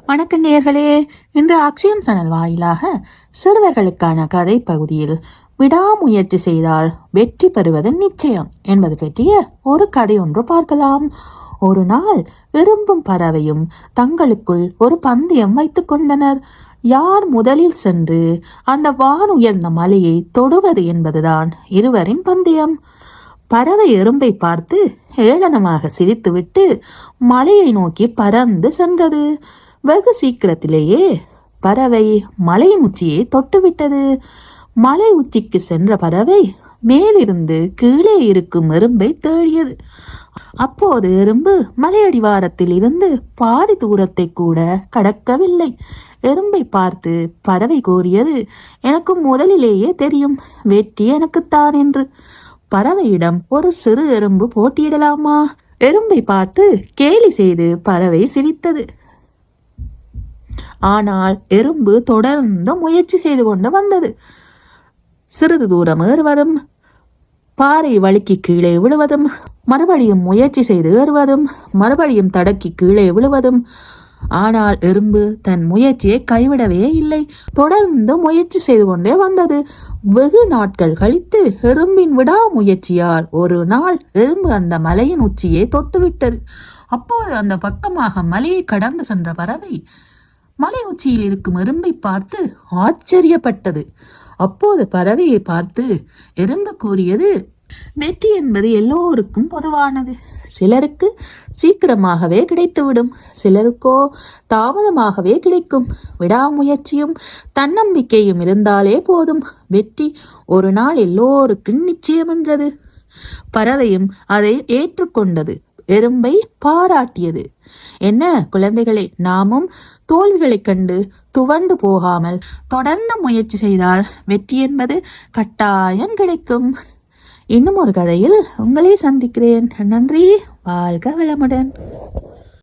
வணக்கம் நேயர்களே. இன்று அக்ஷயம் சேனல் வாயிலாக சிறுவர்களுக்கான கதை பகுதியில் விடாமுயற்சி செய்தால் வெற்றி பெறுவது நிச்சயம் என்பது பற்றிய ஒரு கதை ஒன்று பார்க்கலாம். ஒரு நாள் எறும்பும் பறவையும் தங்களுக்குள் ஒரு பந்தயம் வைத்துக் கொண்டனர். யார் முதலில் சென்று அந்த வான் உயர்ந்த மலையை தொடுவது என்பதுதான் இருவரின் பந்தயம். பறவை எறும்பை பார்த்து ஏளனமாக சிரித்துவிட்டு மலையை நோக்கி பறந்து சென்றது. வெகு சீக்கிரத்திலேயே பறவை மலையின் உச்சியை தொட்டுவிட்டது. மலை உச்சிக்கு சென்ற பறவை மேலிருந்து கீழே இருக்கும் எறும்பை தேடியது. அப்போது எறும்பு மலையடிவாரத்தில் இருந்து பாதி தூரத்தை கூட கடக்கவில்லை. எறும்பை பார்த்து பறவை கூறியது, எனக்கு முதலிலேயே தெரியும், வெற்றி எனக்குத்தான் என்று. பறவையிடம் ஒரு சிறு எறும்பு போட்டியிடலாமா? எறும்பை பார்த்து கேலி செய்து பறவை சிரித்தது. ஆனால் எறும்பு தொடர்ந்து முயற்சி செய்து கொண்டு வந்தது. சிறிது தூரம் ஏறுவதும், பாறை வழுக்கி கீழே விழுவதும், மறுபடியும் முயற்சி செய்து ஏறுவதும், மறுபடியும் தடக்கி கீழே விழுவதும். ஆனால் எறும்பு தன் முயற்சியை கைவிடவே இல்லை. தொடர்ந்து முயற்சி செய்து கொண்டே வந்தது. வெகு நாட்கள் கழித்து எறும்பின் விடாமுயற்சியால் ஒரு நாள் எறும்பு அந்த மலையின் உச்சியை தொட்டுவிட்டது. அப்போது அந்த பக்கமாக மலையை கடந்து சென்ற பறவை மலை உச்சியில் இருக்கும் எறும்பை பார்த்து ஆச்சரியப்பட்டது. அப்போது பறவையை பார்த்து எறும்பு கூறியது, வெற்றி என்பது எல்லோருக்கும் பொதுவானது. சிலருக்கு சீக்கிரமாகவே கிடைத்துவிடும், சிலருக்கோ தாமதமாகவே கிடைக்கும். விடாமுயற்சியும் தன்னம்பிக்கையும் இருந்தாலே போதும், வெற்றி ஒரு நாள் எல்லோருக்கும் நிச்சயம் என்றது. பறவையும் அதை ஏற்றுக்கொண்டது, எறும்பை பாராட்டியது. என்ன குழந்தைகளே, நாமும் தோல்விகளைக் கண்டு துவண்டு போகாமல் தொடர்ந்து முயற்சி செய்தால் வெற்றி என்பது கட்டாயம் கிடைக்கும். இன்னும் ஒரு கதையில் உங்களை சந்திக்கிறேன். நன்றி. வாழ்க வளமுடன்.